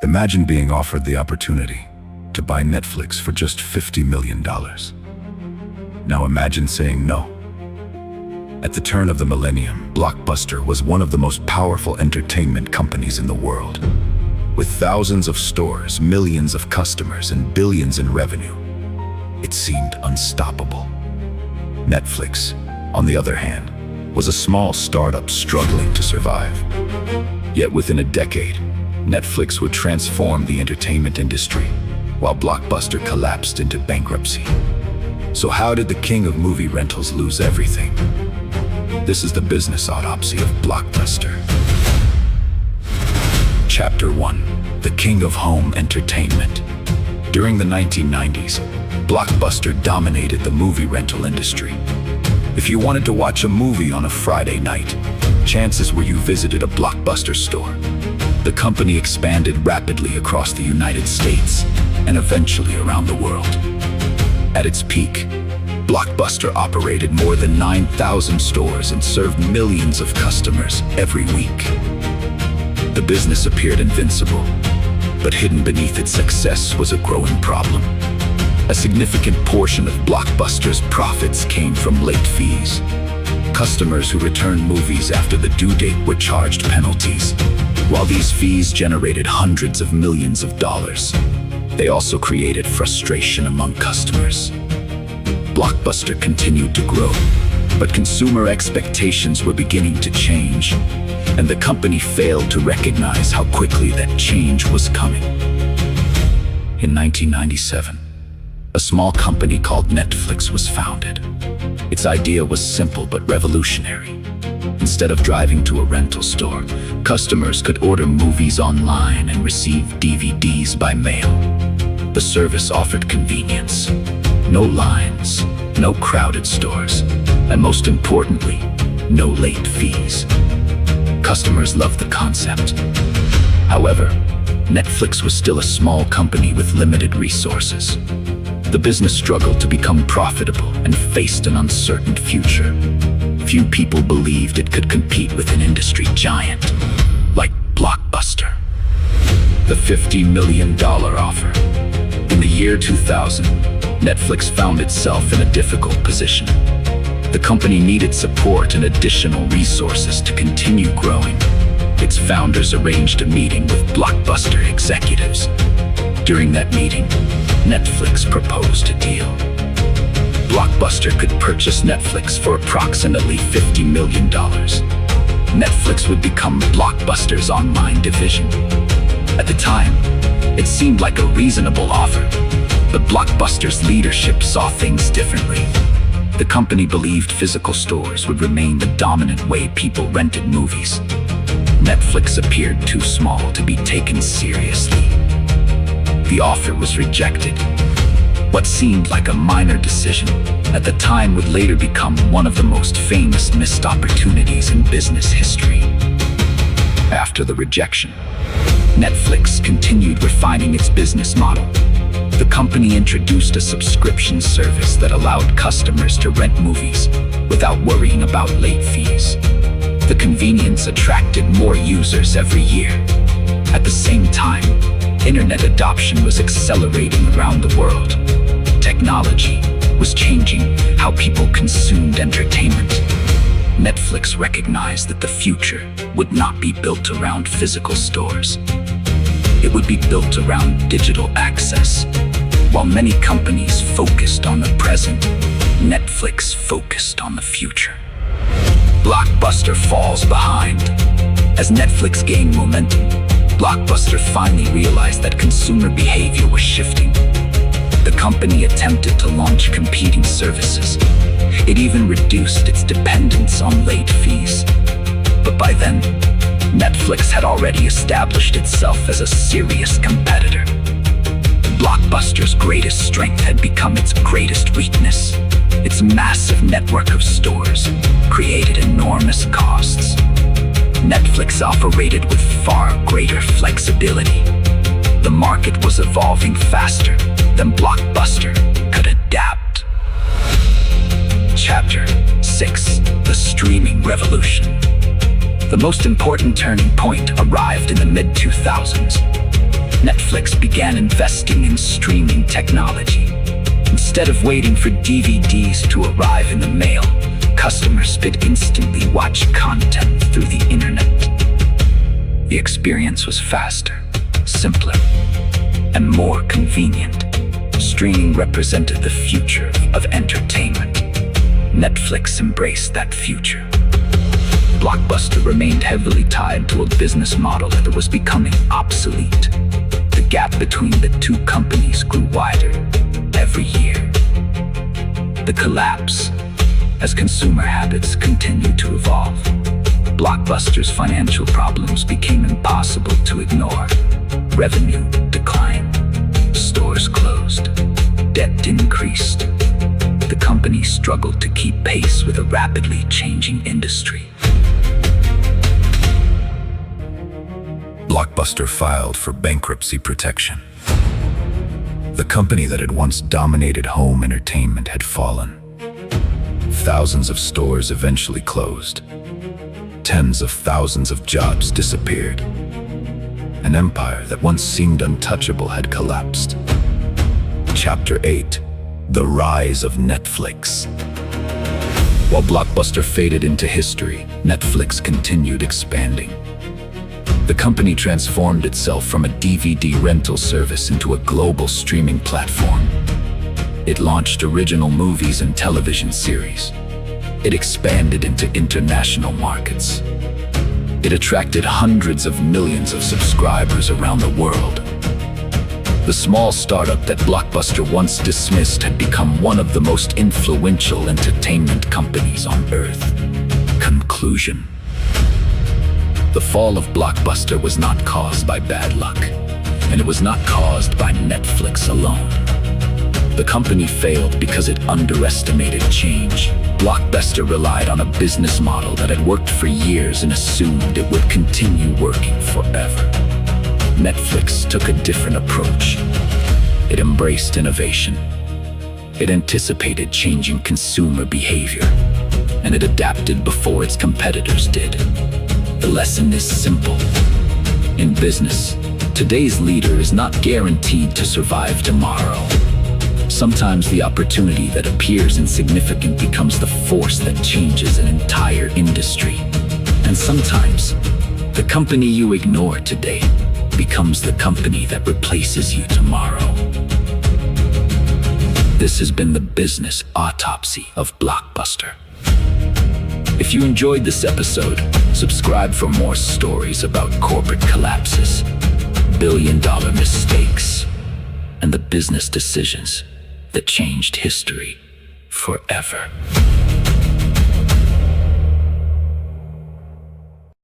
Imagine being offered the opportunity to buy Netflix for just $50 million. Now imagine saying no. At the turn of the millennium, Blockbuster was one of the most powerful entertainment companies in the world. With thousands of stores, millions of customers, and billions in revenue, it seemed unstoppable. Netflix, on the other hand, was a small startup struggling to survive. Yet within a decade, Netflix would transform the entertainment industry, while Blockbuster collapsed into bankruptcy. So how did the king of movie rentals lose everything? This is the business autopsy of Blockbuster. Chapter 1: The King of Home Entertainment. During the 1990s, Blockbuster dominated the movie rental industry. If you wanted to watch a movie on a Friday night, chances were you visited a Blockbuster store. The company expanded rapidly across the United States and eventually around the world. At its peak, Blockbuster operated more than 9,000 stores and served millions of customers every week. The business appeared invincible, but hidden beneath its success was a growing problem. A significant portion of Blockbuster's profits came from late fees. Customers who returned movies after the due date were charged penalties. While these fees generated hundreds of millions of dollars, they also created frustration among customers. Blockbuster continued to grow, but consumer expectations were beginning to change, and the company failed to recognize how quickly that change was coming. In 1997, a small company called Netflix was founded. Its idea was simple but revolutionary. Instead of driving to a rental store, customers could order movies online and receive DVDs by mail. The service offered convenience, no lines, no crowded stores, and most importantly, no late fees. Customers loved the concept. However, Netflix was still a small company with limited resources. The business struggled to become profitable and faced an uncertain future. Few people believed it could compete with an industry giant like Blockbuster. The $50 million offer. In the year 2000, Netflix found itself in a difficult position. The company needed support and additional resources to continue growing. Its founders arranged a meeting with Blockbuster executives. During that meeting, Netflix proposed a deal. Blockbuster could purchase Netflix for approximately $50 million. Netflix would become Blockbuster's online division. At the time, it seemed like a reasonable offer, but Blockbuster's leadership saw things differently. The company believed physical stores would remain the dominant way people rented movies. Netflix appeared too small to be taken seriously. The offer was rejected. What seemed like a minor decision at the time would later become one of the most famous missed opportunities in business history. After the rejection, Netflix continued refining its business model. The company introduced a subscription service that allowed customers to rent movies without worrying about late fees. The convenience attracted more users every year. At the same time, internet adoption was accelerating around the world. Technology was changing how people consumed entertainment. Netflix recognized that the future would not be built around physical stores. It would be built around digital access. While many companies focused on the present, Netflix focused on the future. Blockbuster falls behind. As Netflix gained momentum, Blockbuster finally realized that consumer behavior was shifting. The company attempted to launch competing services. It even reduced its dependence on late fees. But by then, Netflix had already established itself as a serious competitor. Blockbuster's greatest strength had become its greatest weakness. Its massive network of stores created enormous costs. Netflix operated with far greater flexibility. The market was evolving faster than Blockbuster could adapt. Chapter 6: The Streaming Revolution. The most important turning point arrived in the mid-2000s. Netflix began investing in streaming technology. Instead of waiting for DVDs to arrive in the mail, customers could instantly watch content through the internet. The experience was faster, simpler, and more convenient. Streaming represented the future of entertainment. Netflix embraced that future. Blockbuster remained heavily tied to a business model that was becoming obsolete. The gap between the two companies grew wider every year. The collapse as consumer habits continued to evolve. Blockbuster's financial problems became impossible to ignore. Revenue declined, stores closed, debt increased. The company struggled to keep pace with a rapidly changing industry. Blockbuster filed for bankruptcy protection. The company that had once dominated home entertainment had fallen. Thousands of stores eventually closed. Tens of thousands of jobs disappeared. An empire that once seemed untouchable had collapsed. Chapter 8: The Rise of Netflix. While Blockbuster faded into history, Netflix continued expanding. The company transformed itself from a DVD rental service into a global streaming platform. It launched original movies and television series. It expanded into international markets. It attracted hundreds of millions of subscribers around the world. The small startup that Blockbuster once dismissed had become one of the most influential entertainment companies on Earth. Conclusion: the fall of Blockbuster was not caused by bad luck, and it was not caused by Netflix alone. The company failed because it underestimated change. Blockbuster relied on a business model that had worked for years and assumed it would continue working forever. Netflix took a different approach. It embraced innovation. It anticipated changing consumer behavior, and it adapted before its competitors did. The lesson is simple. In business, today's leader is not guaranteed to survive tomorrow. Sometimes the opportunity that appears insignificant becomes the force that changes an entire industry. And sometimes, the company you ignore today becomes the company that replaces you tomorrow. This has been the business autopsy of Blockbuster. If you enjoyed this episode, subscribe for more stories about corporate collapses, billion-dollar mistakes, and the business decisions that changed history forever.